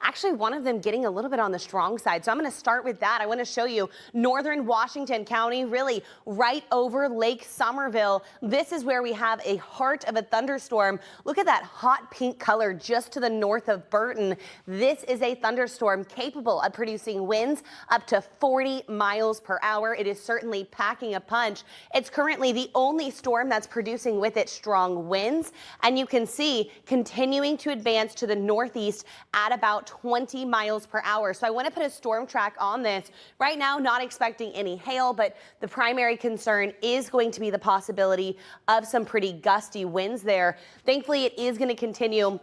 Actually, one of them getting a little bit on the strong side. So I'm going to start with that. I want to show you northern Washington County, really right over Lake Somerville. This is where we have a heart of a thunderstorm. Look at that hot pink color just to the north of Burton. This is a thunderstorm capable of producing winds up to 40 miles per hour. It is certainly packing a punch. It's currently the only storm that's producing with it strong winds. And you can see continuing to advance to the northeast at about 20 miles per hour. So I want to put a storm track on this. Right now, not expecting any hail, but the primary concern is going to be the possibility of some pretty gusty winds there. Thankfully, it is going to continue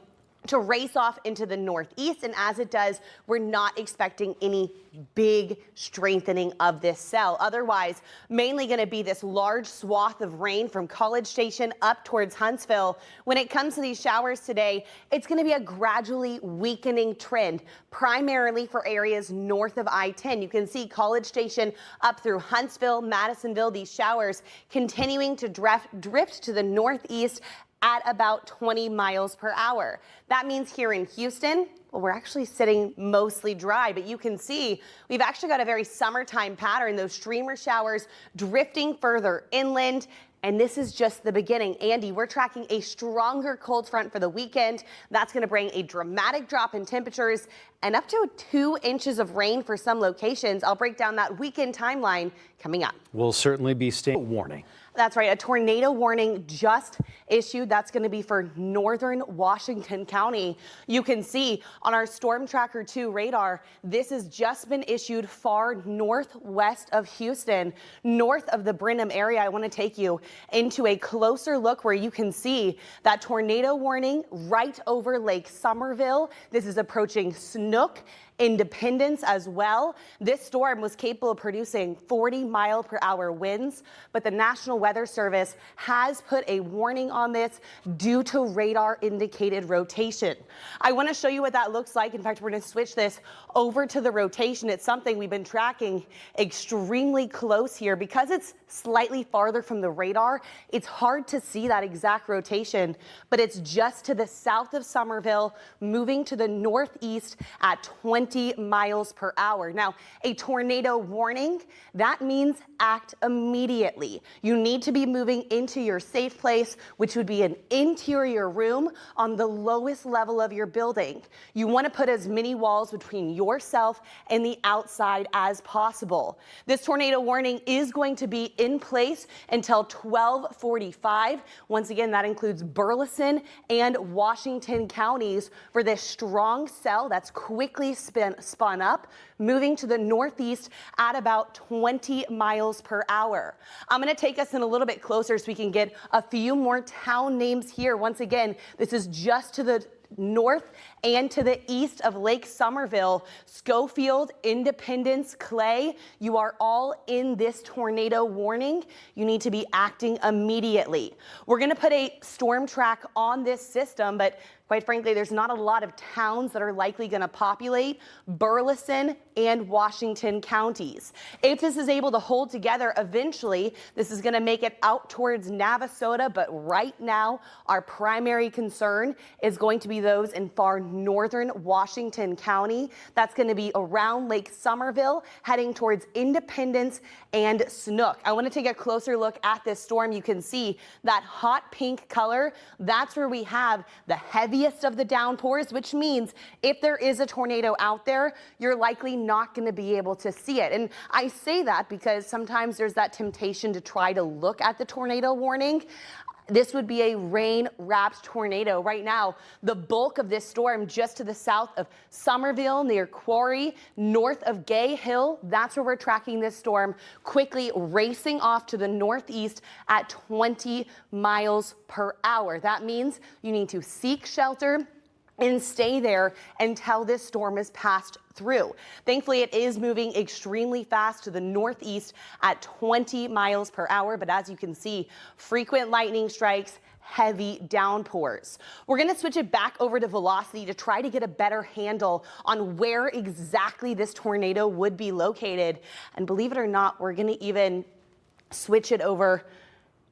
to race off into the northeast, and as it does, we're not expecting any big strengthening of this cell. Otherwise, mainly going to be this large swath of rain from College Station up towards Huntsville. When it comes to these showers today, it's going to be a gradually weakening trend, primarily for areas north of I-10. You can see College Station up through Huntsville, Madisonville, these showers continuing to drift to the northeast at about 20 miles per hour. That means here in Houston, well, we're actually sitting mostly dry, but you can see we've actually got a very summertime pattern, those streamer showers drifting further inland. And this is just the beginning. Andy, we're tracking a stronger cold front for the weekend. That's going to bring a dramatic drop in temperatures and up to 2 inches of rain for some locations. I'll break down that weekend timeline coming up. We'll certainly be staying warning. That's right. A tornado warning just issued. That's going to be for northern Washington County. You can see on our Storm Tracker 2 radar, this has just been issued far northwest of Houston, north of the Brenham area. I want to take you into a closer look where you can see that tornado warning right over Lake Somerville. This is approaching Snook, Independence as well. This storm was capable of producing 40-mile-per-hour winds, but the National Weather Service has put a warning on this due to radar indicated rotation. I want to show you what that looks like. In fact, we're going to switch this over to the rotation. It's something we've been tracking extremely close here because it's slightly farther from the radar. It's hard to see that exact rotation, but it's just to the south of Somerville, moving to the northeast at 20 miles per hour. Now, a tornado warning, that means act immediately. You need to be moving into your safe place, which would be an interior room on the lowest level of your building. You want to put as many walls between yourself and the outside as possible. This tornado warning is going to be in place until 12:45. Once again, that includes Burleson and Washington counties for this strong cell that's quickly spun up, moving to the northeast at about 20 miles per hour. I'm going to take us in a little bit closer so we can get a few more town names here. Once again, this is just to the north and to the east of Lake Somerville. Schofield, Independence, Clay, you are all in this tornado warning. You need to be acting immediately. We're going to put a storm track on this system, but quite frankly, there's not a lot of towns that are likely going to populate Burleson and Washington counties. If this is able to hold together eventually, this is going to make it out towards Navasota, but right now our primary concern is going to be those in far northern Washington County. That's going to be around Lake Somerville, heading towards Independence and Snook. I want to take a closer look at this storm. You can see that hot pink color. That's where we have the heaviest of the downpours, which means if there is a tornado out there, you're likely not going to be able to see it. And I say that because sometimes there's that temptation to try to look at the tornado warning. This would be a rain-wrapped tornado. Right now, the bulk of this storm just to the south of Somerville, near Quarry, north of Gay Hill. That's where we're tracking this storm, quickly racing off to the northeast at 20 miles per hour. That means you need to seek shelter and stay there until this storm is passed through. Thankfully, it is moving extremely fast to the northeast at 20 miles per hour. But as you can see, frequent lightning strikes, heavy downpours. We're going to switch it back over to velocity to try to get a better handle on where exactly this tornado would be located. And believe it or not, we're going to even switch it over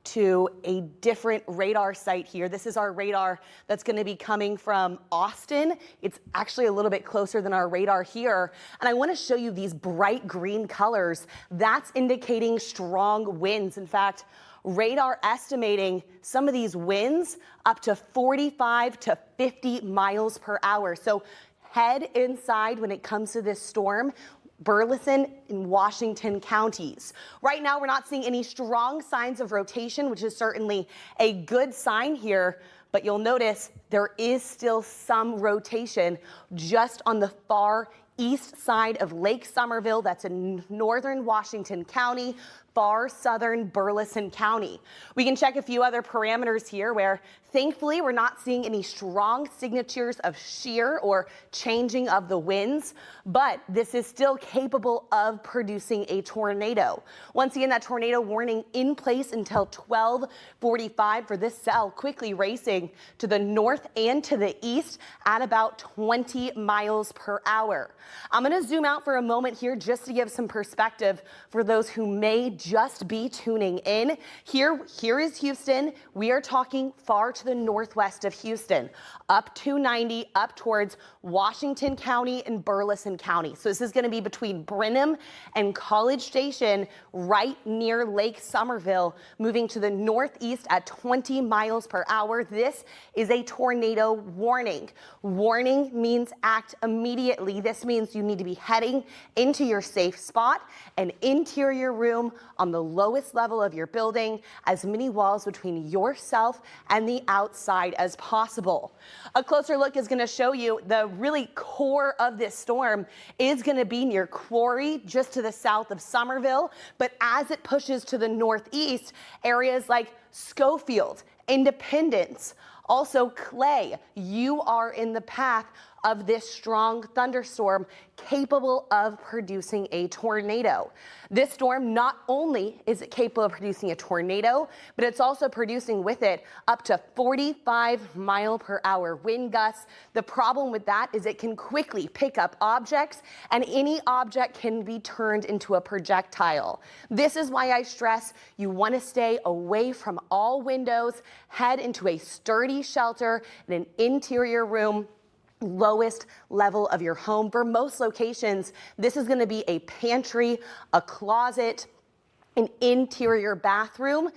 to a different radar site here. This is our radar that's going to be coming from Austin. It's actually a little bit closer than our radar here. And I want to show you these bright green colors. That's indicating strong winds. In fact, radar estimating some of these winds up to 45 to 50 miles per hour. So head inside when it comes to this storm. Burleson and Washington counties. Right now, we're not seeing any strong signs of rotation, which is certainly a good sign here, but you'll notice there is still some rotation just on the far east side of Lake Somerville. That's in northern Washington County, far southern Burleson County. We can check a few other parameters here where thankfully we're not seeing any strong signatures of shear or changing of the winds, but this is still capable of producing a tornado. Once again, that tornado warning in place until 12:45 for this cell, quickly racing to the north and to the east at about 20 miles per hour. I'm going to zoom out for a moment here just to give some perspective for those who may just be tuning in. Here is Houston. We are talking far to the northwest of Houston, up 290, up towards Washington County and Burleson County. So this is going to be between Brenham and College Station, right near Lake Somerville, moving to the northeast at 20 miles per hour. This is a tornado warning. Warning means act immediately. This means you need to be heading into your safe spot, an interior room on the lowest level of your building, as many walls between yourself and the outside as possible. A closer look is going to show you the really core of this storm is going to be near Quarry, just to the south of Somerville. But as it pushes to the northeast, areas like Schofield, Independence, also Clay, you are in the path of this strong thunderstorm capable of producing a tornado. This storm, not only is it capable of producing a tornado, but it's also producing with it up to 45 mile per hour wind gusts. The problem with that is it can quickly pick up objects, and any object can be turned into a projectile. This is why I stress you want to stay away from all windows, head into a sturdy shelter in an interior room, lowest level of your home. For most locations, this is going to be a pantry, a closet, an interior bathroom,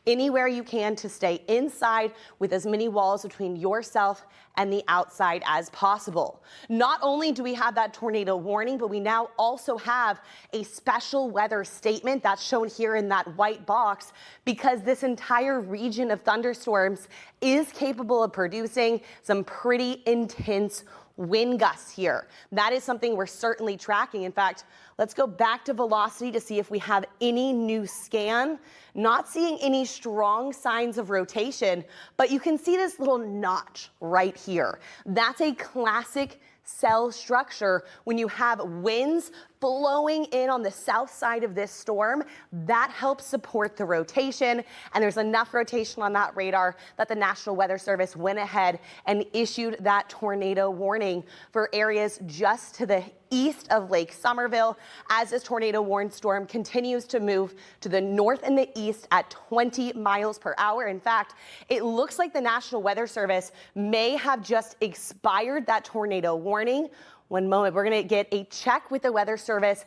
anywhere you can to stay inside with as many walls between yourself and the outside as possible. Not only do we have that tornado warning, but we now also have a special weather statement that's shown here in that white box, because this entire region of thunderstorms is capable of producing some pretty intense wind gusts here. That is something we're certainly tracking. In fact, let's go back to velocity to see if we have any new scan. Not seeing any strong signs of rotation, but you can see this little notch right here. That's a classic cell structure. When you have winds blowing in on the south side of this storm, that helps support the rotation. And there's enough rotation on that radar that the National Weather Service went ahead and issued that tornado warning for areas just to the east of Lake Somerville as this tornado warned storm continues to move to the north and the east at 20 miles per hour. In fact, it looks like the National Weather Service may have just expired that tornado warning. One moment, we're going to get a check with the Weather Service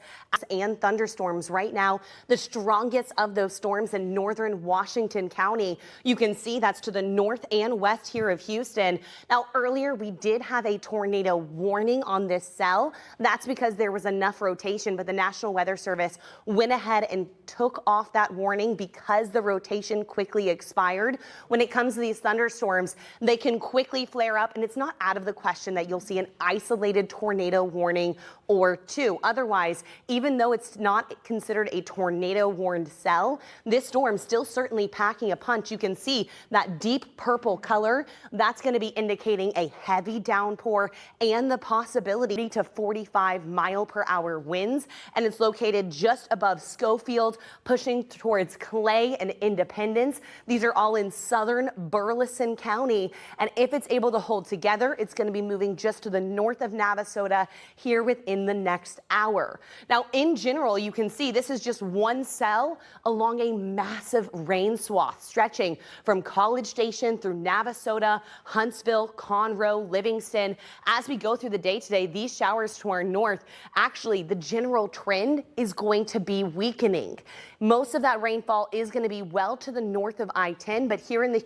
and thunderstorms right now. The strongest of those storms in northern Washington County. You can see that's to the north and west here of Houston. Now, earlier we did have a tornado warning on this cell. That's because there was enough rotation, but the National Weather Service went ahead and took off that warning because the rotation quickly expired. When it comes to these thunderstorms, they can quickly flare up, and it's not out of the question that you'll see an isolated tornado warning or two. Otherwise, even though it's not considered a tornado warned cell, this storm still certainly packing a punch. You can see that deep purple color. That's going to be indicating a heavy downpour and the possibility to 45 mile per hour winds. And it's located just above Schofield, pushing towards Clay and Independence. These are all in southern Burleson County. And if it's able to hold together, it's going to be moving just to the north of Navasota Navasota here within the next hour. Now, in general, you can see this is just one cell along a massive rain swath stretching from College Station through Navasota, Huntsville, Conroe, Livingston. As we go through the day today, these showers to our north, actually the general trend is going to be weakening. Most of that rainfall is going to be well to the north of I-10, but here in the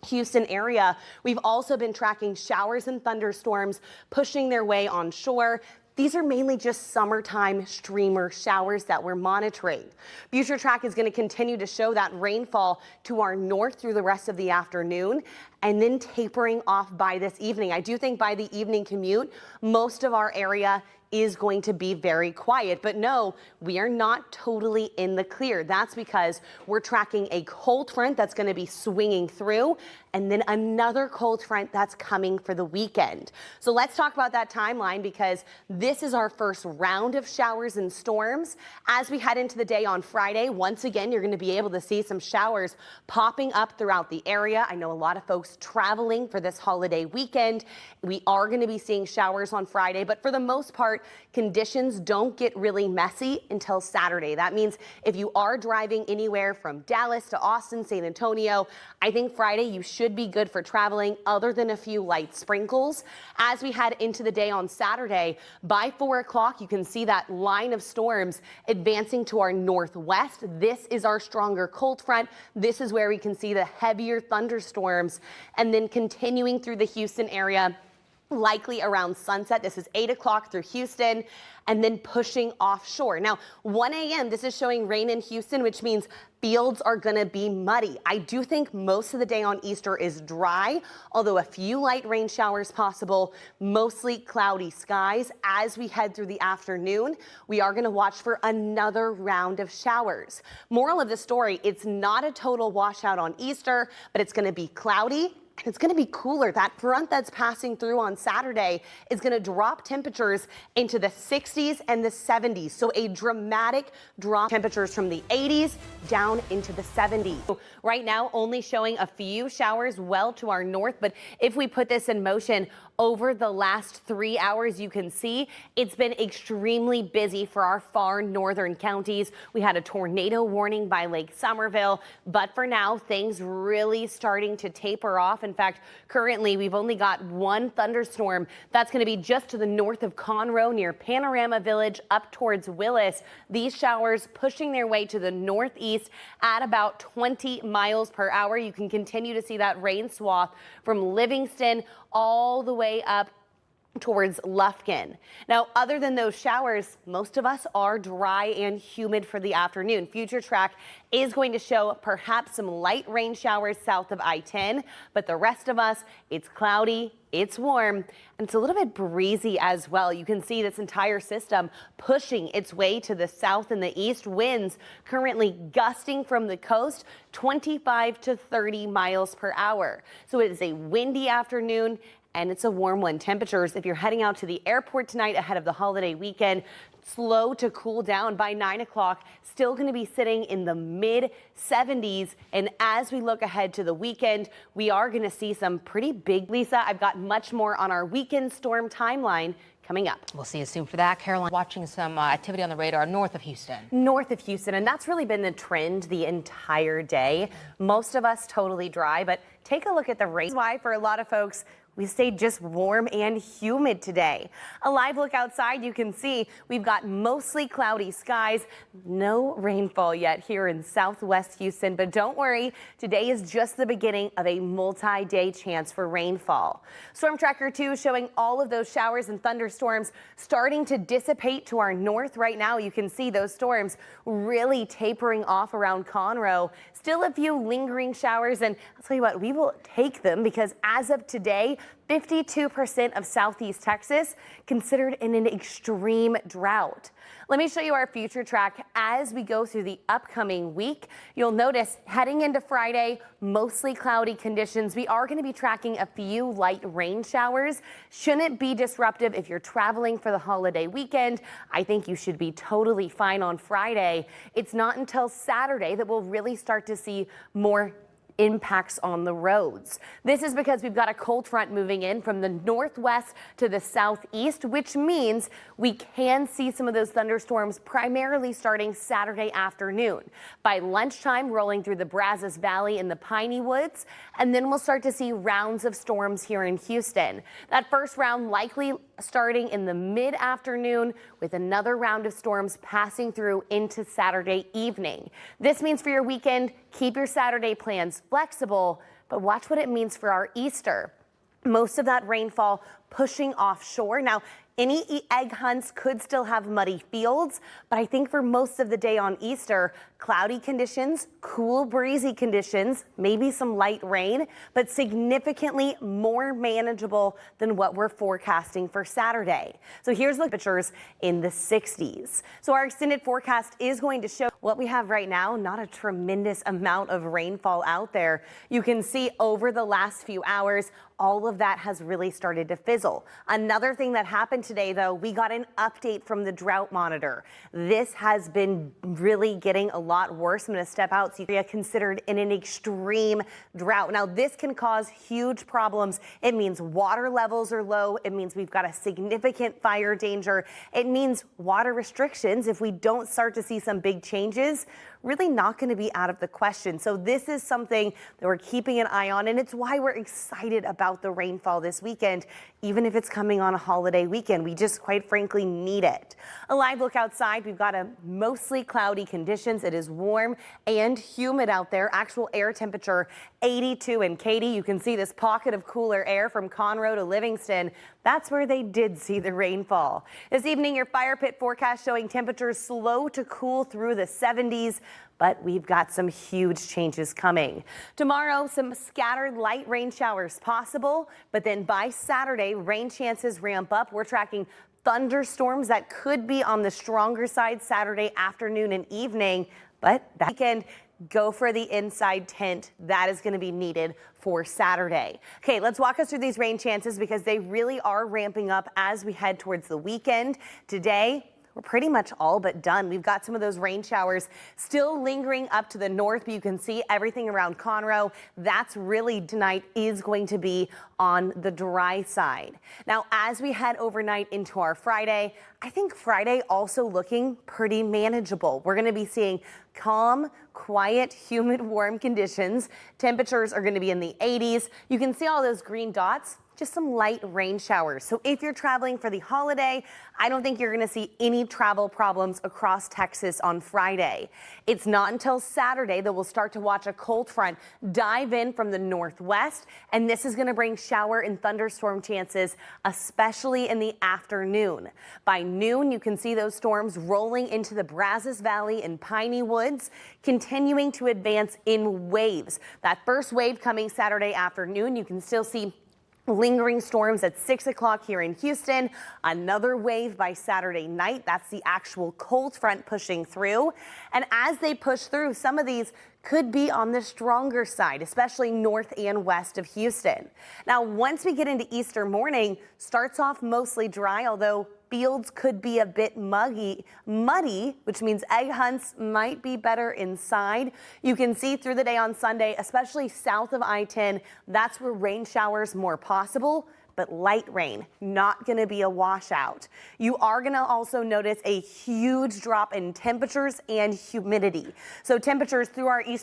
Houston area, we've also been tracking showers and thunderstorms pushing their way onshore. These are mainly just summertime streamer showers that we're monitoring. Future Track is going to continue to show that rainfall to our north through the rest of the afternoon and then tapering off by this evening. I do think by the evening commute, most of our area is going to be very quiet. But no, we are not totally in the clear. That's because we're tracking a cold front that's going to be swinging through and then another cold front that's coming for the weekend. So let's talk about that timeline because this is our first round of showers and storms. As we head into the day on Friday, once again, you're going to be able to see some showers popping up throughout the area. I know a lot of folks traveling for this holiday weekend. We are going to be seeing showers on Friday, but for the most part, conditions don't get really messy until Saturday. That means if you are driving anywhere from Dallas to Austin, San Antonio, I think Friday you should be good for traveling other than a few light sprinkles. As we head into the day on Saturday, by 4 o'clock, you can see that line of storms advancing to our northwest. This is our stronger cold front. This is where we can see the heavier thunderstorms and then continuing through the Houston area, likely around sunset. This is 8 o'clock through Houston and then pushing offshore. Now, 1 a.m., this is showing rain in Houston, which means fields are going to be muddy. I do think most of the day on Easter is dry, although a few light rain showers possible, mostly cloudy skies. As we head through the afternoon, we are going to watch for another round of showers. Moral of the story, it's not a total washout on Easter, but it's going to be cloudy. And it's going to be cooler. That front that's passing through on Saturday is going to drop temperatures into the 60s and the 70s. So a dramatic drop temperatures from the 80s down into the 70s. Right now, only showing a few showers well to our north. But if we put this in motion over the last 3 hours, you can see it's been extremely busy for our far northern counties. We had a tornado warning by Lake Somerville, but for now, things really starting to taper off. In fact, currently we've only got one thunderstorm that's going to be just to the north of Conroe near Panorama Village up towards Willis. These showers pushing their way to the northeast at about 20 miles per hour. You can continue to see that rain swath from Livingston all the way up towards Lufkin. Now, other than those showers, most of us are dry and humid for the afternoon. Future Track is going to show perhaps some light rain showers south of I-10, but the rest of us, it's cloudy, it's warm, and it's a little bit breezy as well. You can see this entire system pushing its way to the south and the east. Winds currently gusting from the coast 25 to 30 miles per hour. So it is a windy afternoon and it's a warm one. Temperatures, if you're heading out to the airport tonight ahead of the holiday weekend, slow to cool down by 9 o'clock, still going to be sitting in the mid 70s. And as we look ahead to the weekend, we are going to see some pretty big. Lisa, I've got much more on our weekend storm timeline coming up. We'll see you soon for that. Caroline, watching some activity on the radar north of Houston. North of Houston, and that's really been the trend the entire day. Most of us totally dry, but take a look at the rain. Why for a lot of folks, we stayed just warm and humid today. A live look outside, you can see we've got mostly cloudy skies. No rainfall yet here in southwest Houston, but don't worry, today is just the beginning of a multi-day chance for rainfall. Storm Tracker 2 showing all of those showers and thunderstorms starting to dissipate to our north. Right now, you can see those storms really tapering off around Conroe. Still a few lingering showers, and I'll tell you what, we will take them because as of today, 52% of southeast Texas considered in an extreme drought. Let me show you our future track as we go through the upcoming week. You'll notice heading into Friday, mostly cloudy conditions. We are going to be tracking a few light rain showers. Shouldn't be disruptive if you're traveling for the holiday weekend. I think you should be totally fine on Friday. It's not until Saturday that we'll really start to see more impacts on the roads. This is because we've got a cold front moving in from the northwest to the southeast, which means we can see some of those thunderstorms primarily starting Saturday afternoon. By lunchtime, rolling through the Brazos Valley and the Piney Woods, and then we'll start to see rounds of storms here in Houston. That first round likely starting in the mid-afternoon with another round of storms passing through into Saturday evening. This means for your weekend, keep your Saturday plans flexible, but watch what it means for our Easter. Most of that rainfall pushing offshore. Now, any egg hunts could still have muddy fields, but I think for most of the day on Easter, cloudy conditions, cool breezy conditions, maybe some light rain, but significantly more manageable than what we're forecasting for Saturday. So here's the temperatures in the 60s. So our extended forecast is going to show what we have right now, not a tremendous amount of rainfall out there. You can see over the last few hours, all of that has really started to fizzle. Another thing that happened today, though, we got an update from the drought monitor. This has been really getting a lot worse. I'm going to step out. So you are considered in an extreme drought. Now, this can cause huge problems. It means water levels are low. It means we've got a significant fire danger. It means water restrictions. If we don't start to see some big changes, really not going to be out of the question. So this is something that we're keeping an eye on, and it's why we're excited about the rainfall this weekend, even if it's coming on a holiday weekend. We just quite frankly need it. A live look outside, we've got a mostly cloudy conditions. It is warm and humid out there. Actual air temperature 82 in Katy. You can see this pocket of cooler air from Conroe to Livingston. That's where they did see the rainfall. This evening, your fire pit forecast showing temperatures slow to cool through the 70s. But we've got some huge changes coming. Tomorrow, some scattered light rain showers possible, but then by Saturday, rain chances ramp up. We're tracking thunderstorms that could be on the stronger side Saturday afternoon and evening, but that weekend, go for the inside tent. That is going to be needed for Saturday. Okay, let's walk us through these rain chances because they really are ramping up as we head towards the weekend. Today, we're pretty much all but done. We've got some of those rain showers still lingering up to the north, but you can see everything around Conroe. That's really tonight is going to be on the dry side. Now, as we head overnight into our Friday, I think Friday also looking pretty manageable. We're going to be seeing calm, quiet, humid, warm conditions. Temperatures are going to be in the 80s. You can see all those green dots. Just some light rain showers. So if you're traveling for the holiday, I don't think you're going to see any travel problems across Texas on Friday. It's not until Saturday that we'll start to watch a cold front dive in from the northwest, and this is going to bring shower and thunderstorm chances, especially in the afternoon. By noon, you can see those storms rolling into the Brazos Valley and Piney Woods, continuing to advance in waves. That first wave coming Saturday afternoon, you can still see lingering storms at 6 o'clock here in Houston. Another wave by Saturday night. That's the actual cold front pushing through. And as they push through, some of these could be on the stronger side, especially north and west of Houston. Now, once we get into Easter morning, starts off mostly dry, although fields could be a bit muddy, which means egg hunts might be better inside. You can see through the day on Sunday, especially south of I-10, that's where rain showers more possible. But light rain, not going to be a washout. You are going to also notice a huge drop in temperatures and humidity. So temperatures through our eastern